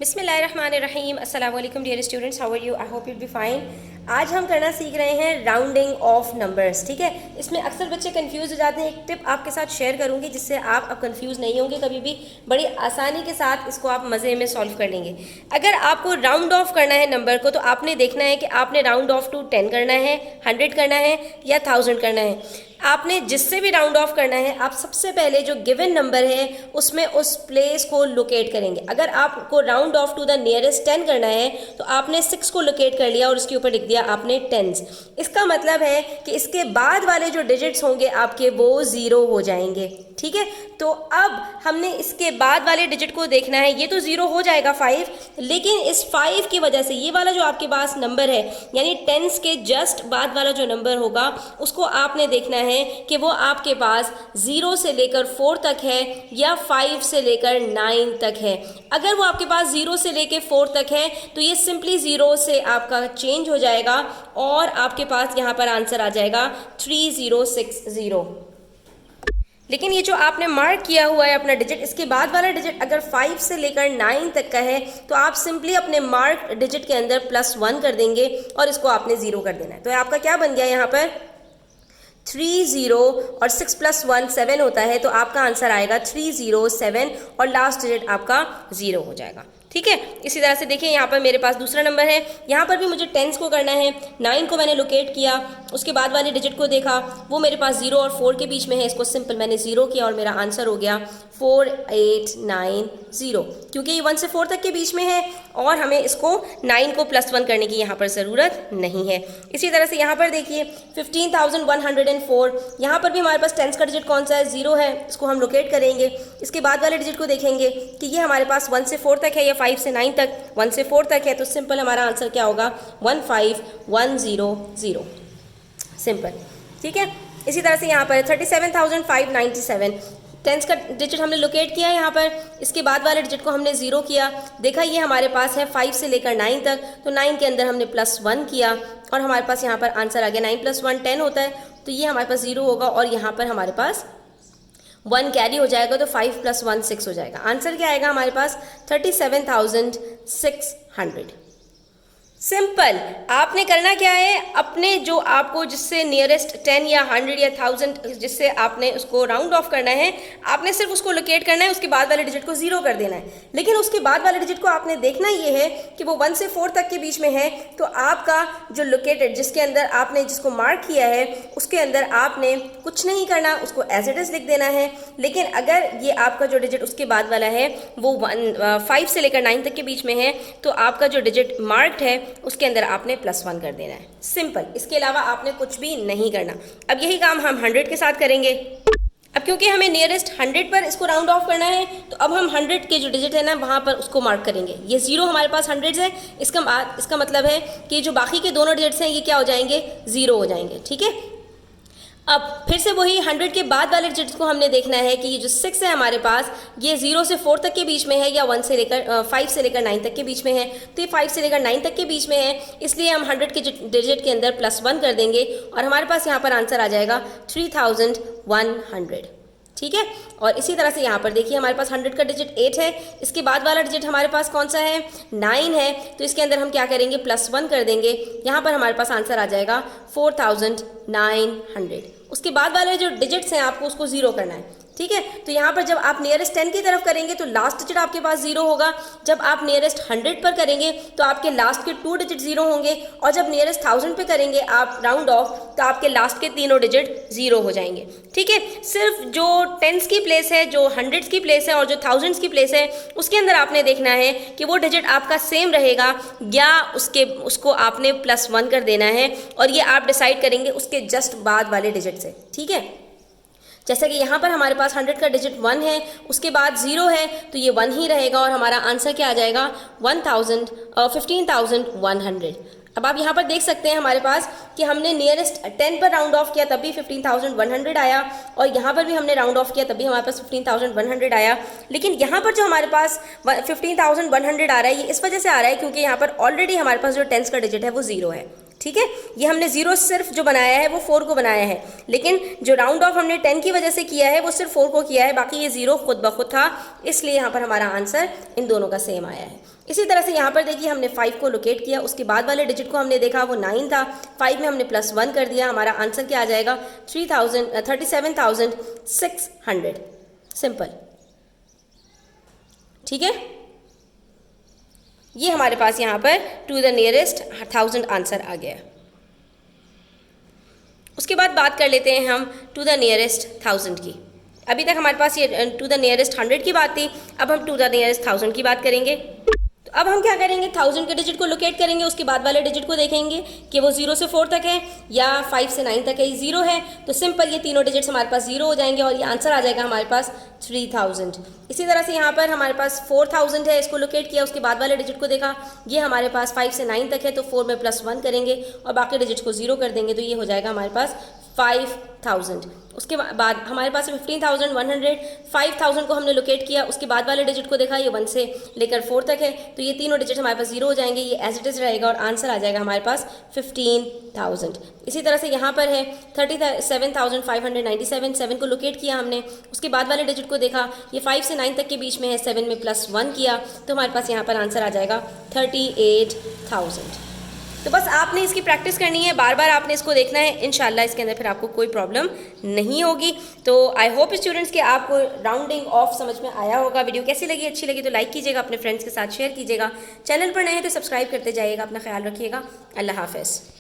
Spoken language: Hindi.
बिस्मिल्लाहिर्रहमानिर्रहीम। अस्सलाम वालेकुम dear students, how are you? I hope you be fine. आज हम करना सीख रहे हैं राउंडिंग ऑफ नंबर्स। ठीक है, इसमें अक्सर बच्चे कंफ्यूज हो जाते हैं। एक टिप आपके साथ शेयर करूंगी जिससे आप अब कंफ्यूज नहीं होंगे कभी भी। बड़ी आसानी के साथ इसको आप मज़े में सॉल्व कर लेंगे। अगर आपको राउंड ऑफ करना है नंबर को, तो आपने देखना है कि आपने राउंड ऑफ टू 10 करना है, 100 करना है या 1000 करना है। आपने जिससे भी राउंड ऑफ करना है, आप सबसे पहले जो गिवन नंबर है उसमें उस प्लेस को लोकेट करेंगे। अगर आपको round off to the nearest 10 करना है तो आपने 6 को लोकेट कर लिया और उसके ऊपर लिख दिया आपने टेंस। इसका मतलब है कि इसके बाद वाले जो डिजिट्स होंगे आपके वो 0 हो जाएंगे। ठीक है, तो अब हमने इसके बाद वाले डिजिट को देखना है। ये तो 0 हो जाएगा 5, लेकिन इस 5 की वजह से ये वाला जो आपके पास नंबर है यानी टेंस के जस्ट बाद वाला जो नंबर होगा उसको आपने देखना है कि वो आपके पास 0 से लेकर 4 तक है या 5 से लेकर 9 तक है। अगर वो आपके पास 0 से लेकर 4 तक है तो ये सिंपली 0 से आपका चेंज हो जाएगा और आपके पास यहाँ पर आंसर आ जाएगा 3060। लेकिन ये जो आपने मार्क किया हुआ है अपना डिजिट, इसके बाद वाला डिजिट अगर 5 से लेकर 9 तक का है तो आप सिंपली अपने मार्क डिजिट के अंदर +1 कर देंगे और इसको आपने 0 कर देना है। तो आपका क्या बन गया यहाँ पर 30 और 6 + 1 7 होता है, तो आपका आंसर आएगा 307 और लास्ट डिजिट आपका 0 हो जाएगा। ठीक है, इसी तरह से देखिए यहाँ पर मेरे पास दूसरा नंबर है। यहाँ पर भी मुझे टेंस को करना है। 9 को मैंने लोकेट किया, उसके बाद वाले डिजिट को देखा, वो मेरे पास 0 और 4 के बीच में है। इसको सिंपल मैंने 0 किया और मेरा आंसर हो गया 4890, क्योंकि ये 1 से 4 तक के बीच में है और हमें इसको 9 को +1 करने की यहाँ पर ज़रूरत नहीं है। इसी तरह से यहाँ पर देखिए 15104, यहाँ पर भी हमारे पास टेंस का डिजिट कौन सा है? 0 है। इसको हम लोकेट करेंगे। इसके बाद वाले डिजिट को देखेंगे कि ये हमारे पास 1 से 4 तक है या 5 से 9 तक। 1 से 4 तक है तो सिंपल हमारा आंसर क्या होगा 15100, सिंपल। ठीक है, इसी तरह से यहाँ पर 37,597, टेंस का डिजिट हमने लोकेट किया है यहाँ पर। इसके बाद वाले डिजिट को हमने 0 किया, देखा ये हमारे पास है 5 से लेकर 9 तक, तो 9 के अंदर हमने +1 किया और हमारे पास यहाँ पर आंसर आ गया 9 + 1 10 होता है, तो ये हमारे पास 0 होगा और यहाँ पर हमारे पास 1 कैरी हो जाएगा, तो 5 + 1 6 हो जाएगा। आंसर क्या आएगा हमारे पास 37,600। सिंपल। आपने करना क्या है, अपने जो आपको जिससे नियरेस्ट 10 या 100 या 1000 जिससे आपने उसको राउंड ऑफ करना है, आपने सिर्फ उसको लोकेट करना है, उसके बाद वाले डिजिट को 0 कर देना है। लेकिन उसके बाद वाले डिजिट को आपने देखना ये है कि वो 1 से 4 तक के बीच में है, तो आपका जो लोकेटेड जिसके अंदर आपने जिसको मार्क किया है उसके अंदर आपने कुछ नहीं करना, उसको एज इट इज़ लिख देना है। लेकिन अगर ये आपका जो डिजिट उसके बाद वाला है वो 5 से लेकर 9 तक के बीच में है, तो आपका जो डिजिट मार्क्ड है उसके अंदर आपने +1 कर देना है, सिंपल। इसके अलावा आपने कुछ भी नहीं करना। अब यही काम हम 100 के साथ करेंगे। अब क्योंकि हमें नियरेस्ट 100 पर इसको राउंड ऑफ करना है, तो अब हम 100 के जो डिजिट है ना वहाँ पर उसको मार्क करेंगे। ये 0 हमारे पास 100 है, इसका मतलब है कि जो बाकी के दोनों डिजिट्स हैं ये क्या हो जाएंगे 0 हो जाएंगे। ठीक है, अब फिर से वही 100 के बाद वाले डिजिट्स को हमने देखना है कि ये जो 6 है हमारे पास ये 0 से 4 तक के बीच में है या 5 से लेकर 9 तक के बीच में है, तो ये 5 से लेकर 9 तक के बीच में है, इसलिए हम 100 के डिजिट के अंदर +1 कर देंगे और हमारे पास यहाँ पर आंसर आ जाएगा 3100। ठीक है, और इसी तरह से यहाँ पर देखिए हमारे पास 100 का डिजिट 8 है, इसके बाद वाला डिजिट हमारे पास कौन सा है 9 है, तो इसके अंदर हम क्या करेंगे +1 कर देंगे। यहाँ पर हमारे पास आंसर आ जाएगा 4900। उसके बाद वाले जो डिजिट्स हैं आपको उसको 0 करना है। ठीक है, तो यहाँ पर जब आप नियरेस्ट 10 की तरफ करेंगे तो लास्ट डिजिट आपके पास 0 होगा। जब आप नियरेस्ट 100 पर करेंगे तो आपके लास्ट के 2 डिजिट 0 होंगे और जब नियरेस्ट 1000 पे करेंगे आप राउंड ऑफ तो आपके लास्ट के तीनों डिजिट 0 हो जाएंगे। ठीक है, सिर्फ जो टेंस की प्लेस है, जो हंड्रेड्स की प्लेस है और जो थाउजेंड्स की प्लेस है उसके अंदर आपने देखना है कि वो डिजिट आपका सेम रहेगा या उसको आपने +1 कर देना है और ये आप डिसाइड करेंगे उसके जस्ट बाद वाले डिजिट से। ठीक है, जैसा कि यहाँ पर हमारे पास 100 का डिजिट 1 है, उसके बाद 0 है, तो ये 1 ही रहेगा और हमारा आंसर क्या आ जाएगा 15,100। अब आप यहाँ पर देख सकते हैं हमारे पास कि हमने नियरेस्ट 10 पर राउंड ऑफ किया तभी 15,100 आया और यहाँ पर भी हमने राउंड ऑफ किया तभी हमारे पास 15,100 आया। लेकिन यहाँ पर जो हमारे पास 15,100 आ रहा है ये इस वजह से आ रहा है क्योंकि यहाँ पर ऑलरेडी हमारे पास जो टेंस का डिजिट है वो 0 है। ठीक है। ये हमने 0 सिर्फ जो बनाया है वो 4 को बनाया है, लेकिन जो राउंड ऑफ हमने 10 की वजह से किया है वो सिर्फ 4 को किया है, बाकी ये 0 खुद ब खुद था, इसलिए यहाँ पर हमारा आंसर इन दोनों का सेम आया है। इसी तरह से यहाँ पर देखिए हमने 5 को लोकेट किया, उसके बाद वाले डिजिट को हमने देखा वो 9 था, 5 में हमने +1 कर दिया, हमारा आंसर क्या आ जाएगा 37,600। सिंपल, ठीक है। ये हमारे पास यहाँ पर टू द नियरेस्ट 1000 आंसर आ गया। उसके बाद बात कर लेते हैं हम टू द नियरेस्ट 1000 की। अभी तक हमारे पास ये टू द नियरेस्ट 100 की बात थी, अब हम टू द नियरेस्ट 1000 की बात करेंगे। तो अब हम क्या करेंगे, 1000 के डिजिट को लोकेट करेंगे, उसके बाद वाले डिजिट को देखेंगे कि वो 0 से 4 तक है या 5 से 9 तक है, 0 है, तो सिंपल ये तीनों डिजिट्स हमारे पास 0 हो जाएंगे और ये आंसर आ जाएगा हमारे पास 3000। इसी तरह से यहाँ पर हमारे पास 4000 है, इसको लोकेट किया, उसके बाद वाले डिजिट को देखा, ये हमारे पास 5 से 9 तक है, तो 4 में +1 करेंगे और बाकी डिजिट्स को 0 कर देंगे, तो ये हो जाएगा हमारे पास 5000। उसके बाद हमारे पास 15,100, 5000 को हमने लोकेट किया, उसके बाद वाले डिजिट को देखा, ये 1 से लेकर 4 तक है, तो ये तीनों डिजिट हमारे पास 0 हो जाएंगे, ये एज इट इज़ रहेगा और आंसर आ जाएगा हमारे पास 15,000। इसी तरह से यहाँ पर है 37,597, 7 को लोकेट किया हमने, उसके बाद वाले डिजिट को देखा, ये 5 से 9 तक के बीच में है, 7 में +1 किया, तो हमारे पास यहाँ पर आंसर आ जाएगा 38,000। तो बस आपने इसकी प्रैक्टिस करनी है, बार बार आपने इसको देखना है, इंशाल्लाह इसके अंदर फिर आपको कोई प्रॉब्लम नहीं होगी। तो आई होप स्टूडेंट्स कि आपको राउंडिंग ऑफ समझ में आया होगा। वीडियो कैसी लगी, अच्छी लगी तो लाइक कीजिएगा, अपने फ्रेंड्स के साथ शेयर कीजिएगा, चैनल पर नए हैं तो सब्सक्राइब करते जाइएगा। अपना ख्याल रखिएगा, अल्लाह हाफ़िज़।